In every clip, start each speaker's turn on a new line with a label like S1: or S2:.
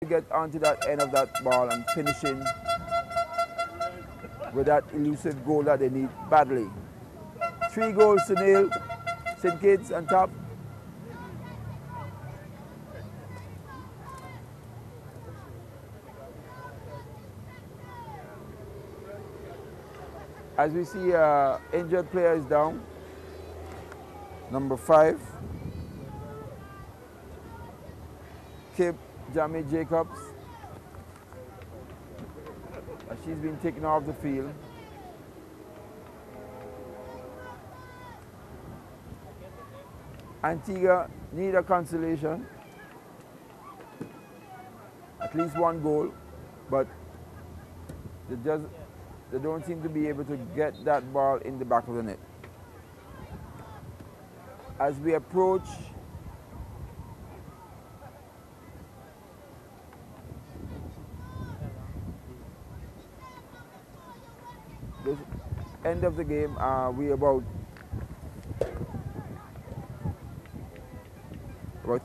S1: to get onto that end of that ball and finishing with that elusive goal that they need badly. 3-0 St. Kitts on top. As we see, injured player is down. Number 5, Kip Jamie Jacobs. She's been taken off the field. Antigua need a consolation. At least one goal, but they don't seem to be able to get that ball in the back of the net. As we approach the end of the game, we about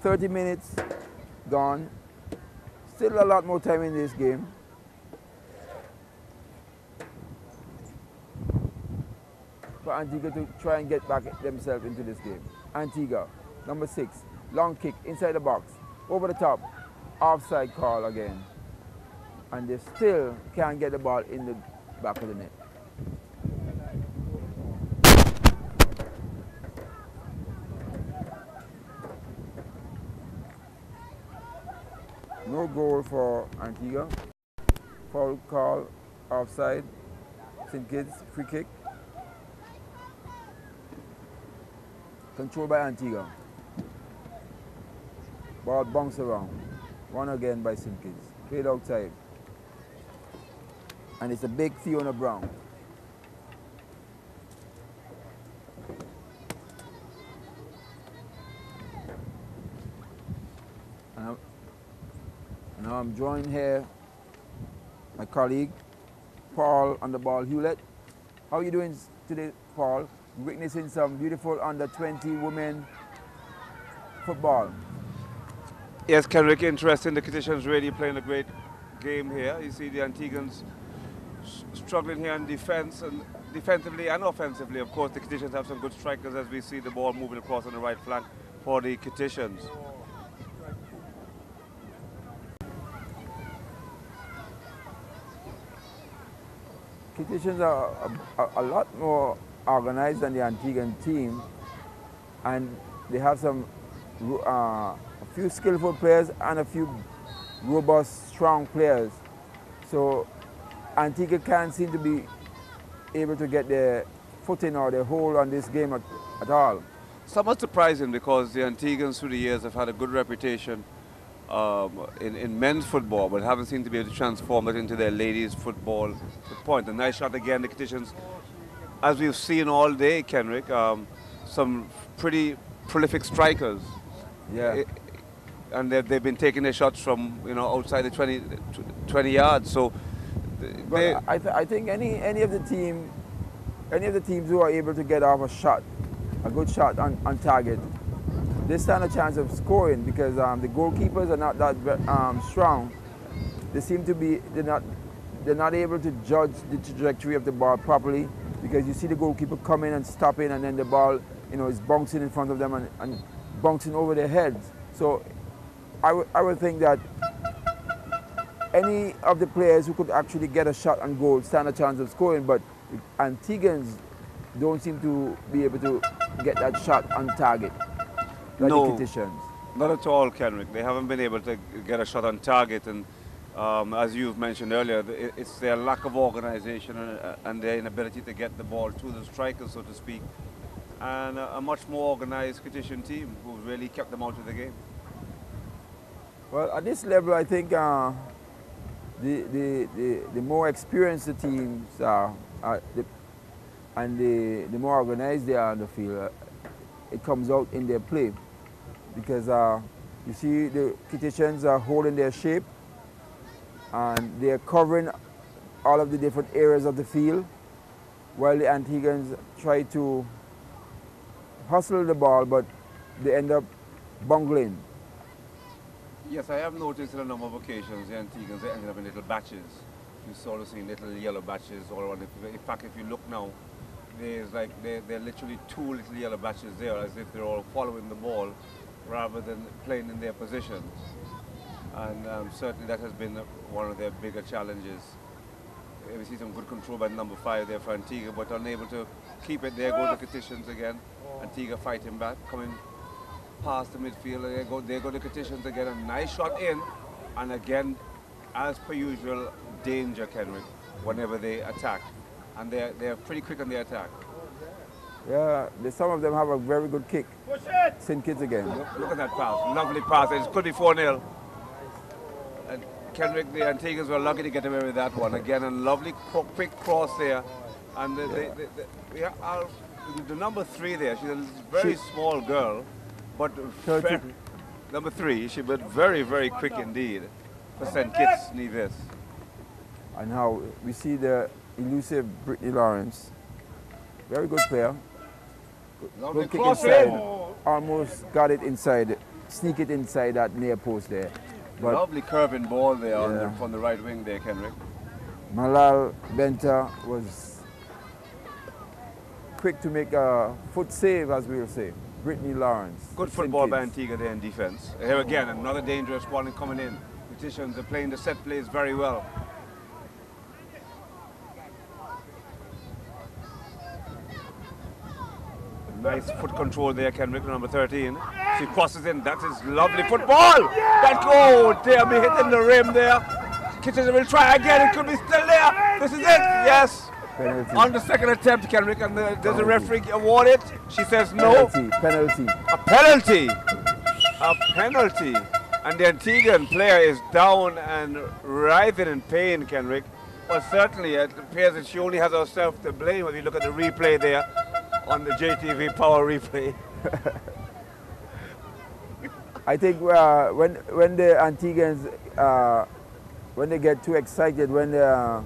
S1: 30 minutes gone. Still a lot more time in this game. For Antigua to try and get back themselves into this game. Antigua, number 6, long kick inside the box, over the top, offside call again. And they still can't get the ball in the back of the net. No goal for Antigua. Foul call, offside, St. Kitts, free kick. Controlled by Antigua. Ball bounced around. Won again by St. Kitts. Played outside. And it's a big Fiona Brown. And now I'm joined here, my colleague, Paul on the ball, Hewlett. How are you doing today, Paul? Witnessing some beautiful under-20 women football.
S2: Yes, Kenrick, interesting. The Kittians really playing a great game here. You see the Antiguans struggling here in defense, and defensively and offensively. Of course, the Kittians have some good strikers as we see the ball moving across on the right flank for the Kittians.
S1: Kittians are a lot more organized than the Antiguan team, and they have a few skillful players and a few robust, strong players. So Antigua can't seem to be able to get their footing or their hold on this game at all.
S2: Somewhat surprising because the Antiguans through the years have had a good reputation in men's football, but haven't seemed to be able to transform it into their ladies' football to the point. A nice shot again, the Kittians, as we've seen all day, Kenrick, some pretty prolific strikers.
S1: Yeah.
S2: And they've been taking their shots from outside the 20 yards. So,
S1: I think any of the teams who are able to get off a good shot on target, they stand a chance of scoring because the goalkeepers are not that strong. They seem to be they're not able to judge the trajectory of the ball properly, because you see the goalkeeper come in and stop in, and then the ball, is bouncing in front of them and bouncing over their heads. So I would think that any of the players who could actually get a shot on goal stand a chance of scoring, but Antiguans don't seem to be able to get that shot on target like
S2: no,
S1: the Kittians.
S2: Not at all, Kenrick. They haven't been able to get a shot on target, and as you've mentioned earlier, it's their lack of organization and their inability to get the ball to the strikers, so to speak, and a much more organized Kittian team who really kept them out of the game.
S1: Well, at this level, I think the more experienced the teams are, and the more organized they are on the field, it comes out in their play. Because you see the Kittians are holding their shape, and they're covering all of the different areas of the field, while the Antiguans try to hustle the ball, but they end up bungling.
S2: Yes, I have noticed on a number of occasions the Antigans, they ended up in little batches. You sort of see little yellow batches all around. In fact, if you look now, there's like, they're literally two little yellow batches there, as if they're all following the ball rather than playing in their positions. And certainly that has been one of their bigger challenges. We see some good control by number 5 there for Antigua, but unable to keep it. There go the Kitishans again. Antigua fighting back, coming past the midfield. There go the Kitishans again. A nice shot in, and again, as per usual, danger, Kenrick, whenever they attack. And they're pretty quick on the attack.
S1: Yeah, some of them have a very good kick. St. Kitts again.
S2: Look at that pass. Lovely pass. It could be 4-0. And Kenrick, the Antiguans were lucky to get away with that one. Again, a lovely quick cross there. And the number 3 there, she's a very small girl, but number 3, she was very, very quick indeed for St. Kitts Nevis.
S1: And now we see the elusive Brittany Lawrence. Very good player.
S2: Lovely
S1: Good kick
S2: cross
S1: inside.
S2: in.
S1: Almost got it inside, sneak it inside that near post there. But
S2: Lovely curving ball there from the right wing there, Kenrick.
S1: Malal Benta was quick to make a foot save, as we'll say. Brittany Lawrence.
S2: Good football by Antigua there in defense. Here again, another dangerous one coming in. Petitions are playing the set plays very well. Nice foot control there, Kenrick, number 13. She crosses in. That is lovely football. That goal, dear me, hitting the rim there. Kitchener will try again. It could be still there. This is it. Yes.
S1: Penalty.
S2: On the second attempt, Kenrick, and does the referee award it? She says no.
S1: Penalty.
S2: A penalty. A penalty. And the Antiguan player is down and writhing in pain, Kenrick. But certainly it appears that she only has herself to blame if you look at the replay there on the JTV Power replay.
S1: I think when the Antiguans, when they get too excited, when the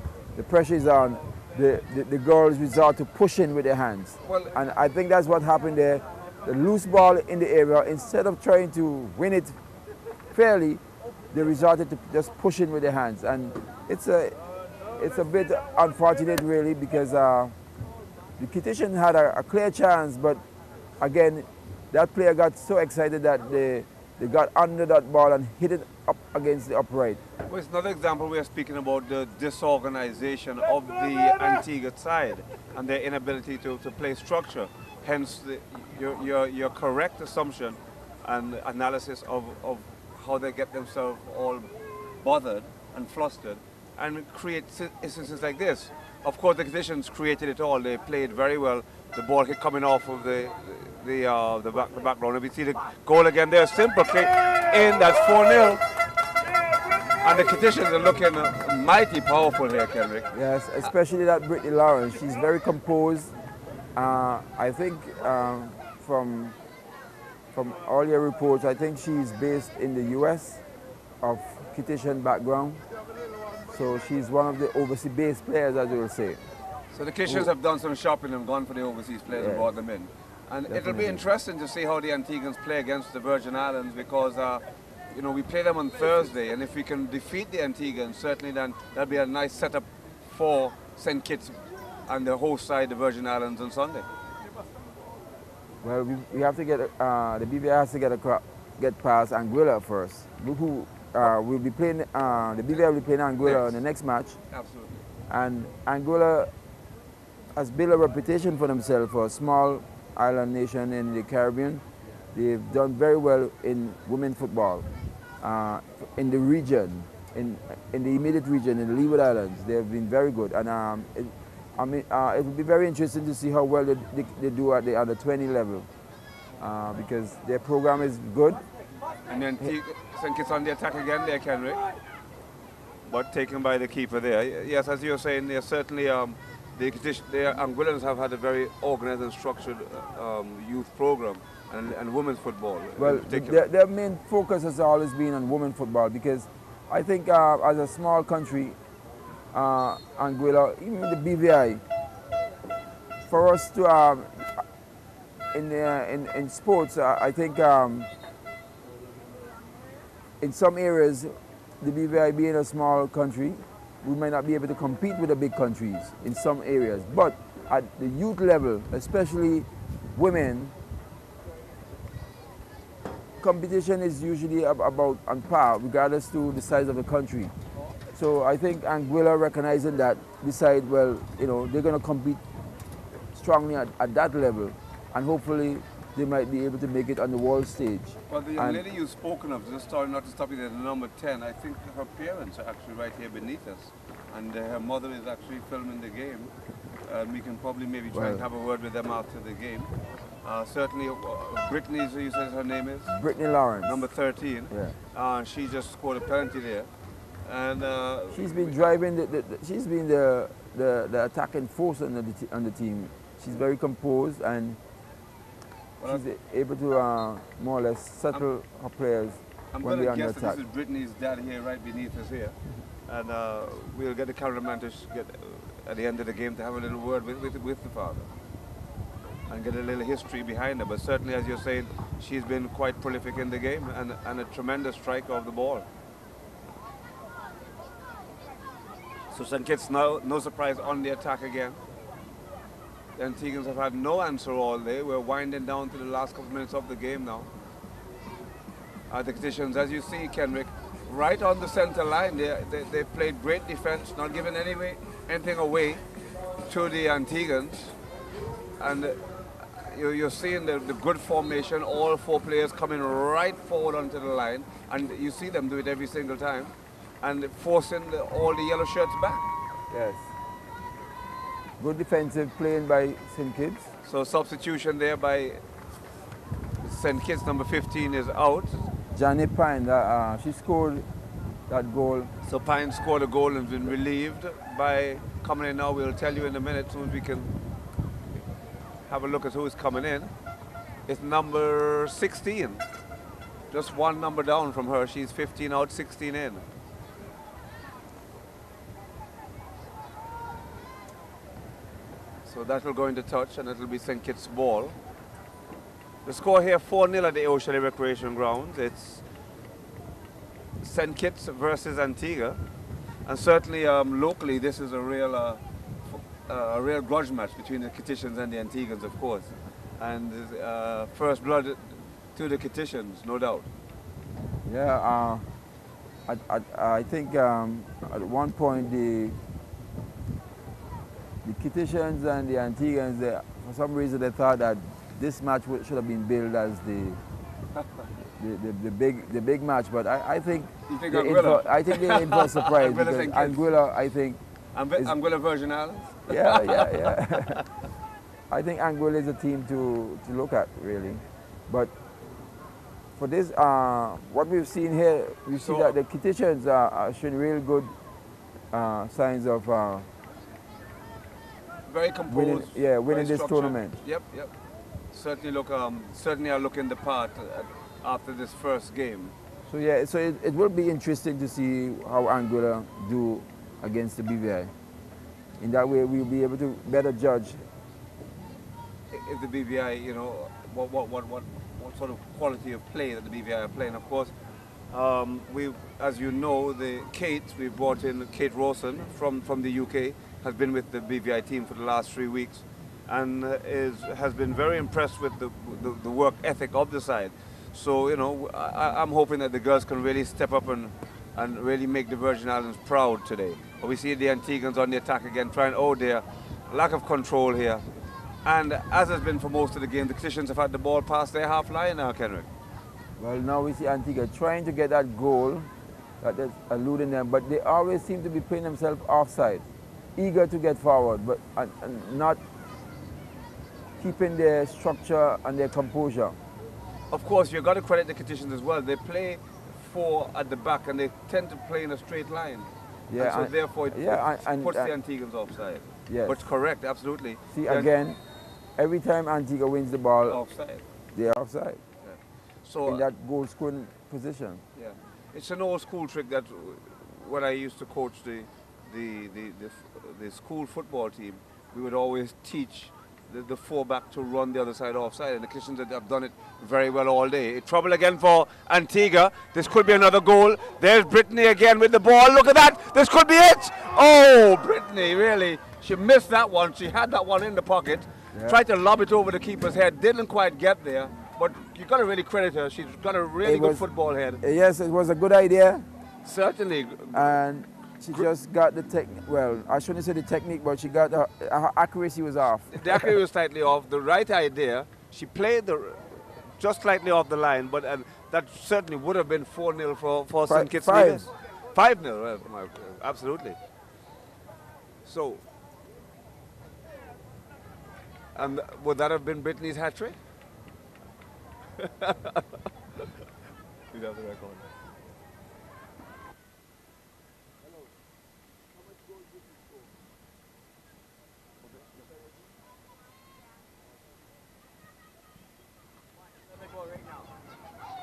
S1: pressure is on, the girls resort to pushing with their hands.
S2: Well,
S1: and I think that's what happened there. The loose ball in the area, instead of trying to win it fairly, they resorted to just pushing with their hands. And it's a bit unfortunate, really, because the Kitishans had a clear chance, but again, that player got so excited that they got under that ball and hit it up against the upright.
S2: Well, it's another example we are speaking about the disorganization of the Antigua side and their inability to play structure. Hence, your correct assumption and analysis of how they get themselves all bothered and flustered and create instances like this. Of course, the conditions created it all. They played very well. The ball kept coming off of the background. And we see the goal again there. Simple kick in. That's 4-0. And the conditions are looking mighty powerful here, Kenrick.
S1: Yes, especially that Brittany Lawrence. She's very composed. I think from all your reports, I think she's based in the U.S. of Kitishan background. So she's one of the overseas-based players, as you will say.
S2: So the Kitishans have done some shopping and gone for the overseas players and brought them in. And definitely. It'll be interesting to see how the Antiguans play against the Virgin Islands because, you know, we play them on Thursday, and if we can defeat the Antiguans, certainly then that'll be a nice setup for St. Kitts and the host side, the Virgin Islands, on Sunday.
S1: Well, we have to get, the BVI has to get past Anguilla first, who will be playing, the BVI will be playing Anguilla in the next match.
S2: Absolutely.
S1: And Angola has built a reputation for themselves for a small island nation in the Caribbean. They've done very well in women football in the region, in the immediate region, in the Leeward Islands. They've been very good. And it will be very interesting to see how well they do at the under 20 level because their program is good.
S2: And then St. Kitts on the attack again there, Kenrick. But taken by the keeper there. Yes, as you were saying, they're certainly the Anguillans have had a very organized and structured youth program and women's football.
S1: Well, their main focus has always been on women's football because I think as a small country, Anguilla, even the BVI, for us to in sports, I think in some areas, the BVI being a small country, we might not be able to compete with the big countries in some areas. But at the youth level, especially women, competition is usually about on par, regardless to the size of the country. So I think Anguilla recognizing that, decide, well, you know, they're going to compete strongly at that level, and hopefully they might be able to make it on the world stage.
S2: Well, the young lady you've spoken of, just sorry not to stop you there, the number 10, I think her parents are actually right here beneath us, and her mother is actually filming the game. We can probably maybe try and have a word with them after the game. Certainly, Brittany, you said her name is?
S1: Brittany Lawrence.
S2: Number 13.
S1: Yeah.
S2: She just scored a penalty there. And
S1: she's been driving, she's been the attacking force on the team. She's very composed, and she's able to more or less settle her players when they're under attack.
S2: This is Brittany's dad here, right beneath us here. And we'll get the cameraman to get at the end of the game to have a little word with the father and get a little history behind her. But certainly, as you're saying, she's been quite prolific in the game and a tremendous striker of the ball. So St. Kitts now, no surprise, on the attack again. The Antiguans have had no answer all day. We're winding down to the last couple of minutes of the game now. The conditions, as you see, Kenrick, right on the center line. They played great defense, not giving anything away to the Antiguans. And you're seeing the good formation, all four players coming right forward onto the line. And you see them do it every single time. And forcing all the yellow shirts back.
S1: Yes. Good defensive playing by St. Kitts.
S2: So substitution there by St. Kitts, number 15 is out.
S1: Janet Pine, she scored that goal.
S2: So Pine scored a goal and been relieved by coming in now. We'll tell you in a minute, soon as we can have a look at who is coming in. It's number 16. Just one number down from her. She's 15 out, 16 in. So that will go into touch, and it will be St. Kitts' ball. The score here, 4-0 at the O'Shelley Recreation Grounds. It's St. Kitts versus Antigua. And certainly locally, this is a real grudge match between the Kittitians and the Antiguans, of course. And first blood to the Kittitians, no doubt.
S1: Yeah, I think at one point the Kittitians and the Antiguans, for some reason they thought that this match should have been billed as the big match. But I think
S2: I
S1: think they're in for a surprise because Anguilla, I think,
S2: Anguilla Virgin Islands.
S1: Yeah. I think Anguilla is a team to look at, really. But for this, what we've seen here, we see that the Kittitians are showing real good signs of
S2: very composed,
S1: winning this tournament.
S2: Yep. Certainly are looking the part after this first game.
S1: So yeah, so it will be interesting to see how Anguilla do against the BVI. In that way, we'll be able to better judge
S2: if the BVI, you know, what sort of quality of play that the BVI are playing. Of course, as you know, we brought in Kate Rawson from the UK, has been with the BVI team for the last 3 weeks, and has been very impressed with the work ethic of the side. So, you know, I'm hoping that the girls can really step up and really make the Virgin Islands proud today. But we see the Antiguans on the attack again, trying, their lack of control here. And as has been for most of the game, the Kittitians have had the ball past their half line now, Kenrick.
S1: Well, now we see Antigua trying to get that goal that's eluding them, but they always seem to be playing themselves offside, eager to get forward, but and not keeping their structure and their composure.
S2: Of course, you've got to credit the Kittitians as well. They play 4 at the back, and they tend to play in a straight line.
S1: Yeah,
S2: and so therefore it puts the Antiguans offside.
S1: Yes.
S2: But correct, absolutely.
S1: See, again, every time Antigua wins the ball,
S2: offside.
S1: They're offside.
S2: Yeah. So
S1: in that goal scoring position.
S2: Yeah, it's an old school trick that when I used to coach the school football team, we would always teach the fullback to run the other side offside, and the Kitchens have done it very well all day. Trouble again for Antigua. This could be another goal. There's Brittany again with the ball. Look at that. This could be it. Oh, Brittany, really. She missed that one. She had that one in the pocket. Yeah. Tried to lob it over the keeper's head. Didn't quite get there. But you've got to really credit her. She's got a really good football head.
S1: Yes, it was a good idea.
S2: Certainly.
S1: And she just got the technique. Well, I shouldn't say the technique, but she got her accuracy was off.
S2: The accuracy was slightly off. The right idea. She played just slightly off the line, but that certainly would have been 4-0 for St. Kitts. 5-0, absolutely. So, and would that have been Brittany's hat trick? We'd have the record.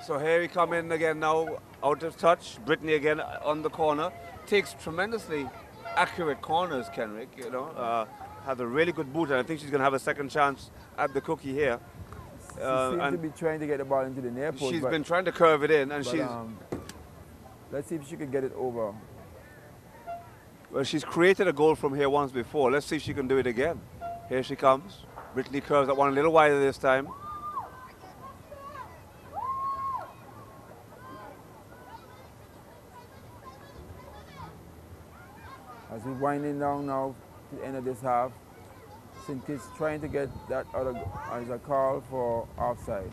S2: So here we come in again now, out of touch. Brittany again on the corner. Takes tremendously accurate corners, Kenrick, you know. Has a really good boot, and I think she's going to have a second chance at the cookie here.
S1: She seems to be trying to get the ball into the near post.
S2: She's been trying to curve it in, and
S1: let's see if she can get it over.
S2: Well, she's created a goal from here once before. Let's see if she can do it again. Here she comes. Brittany curves that one a little wider this time.
S1: As we're winding down now to the end of this half, St. Kitts trying to get that other as a call for offside.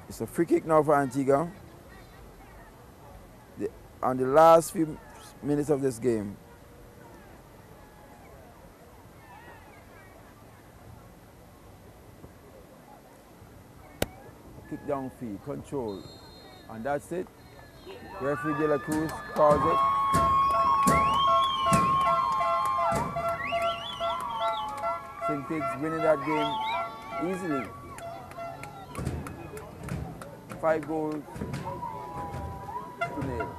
S1: It's a free kick now for Antigua. On the last few minutes of this game. Kick down feed, control. And that's it. Referee De La Cruz calls it. St. Kitts winning that game easily. 5 goals to 0.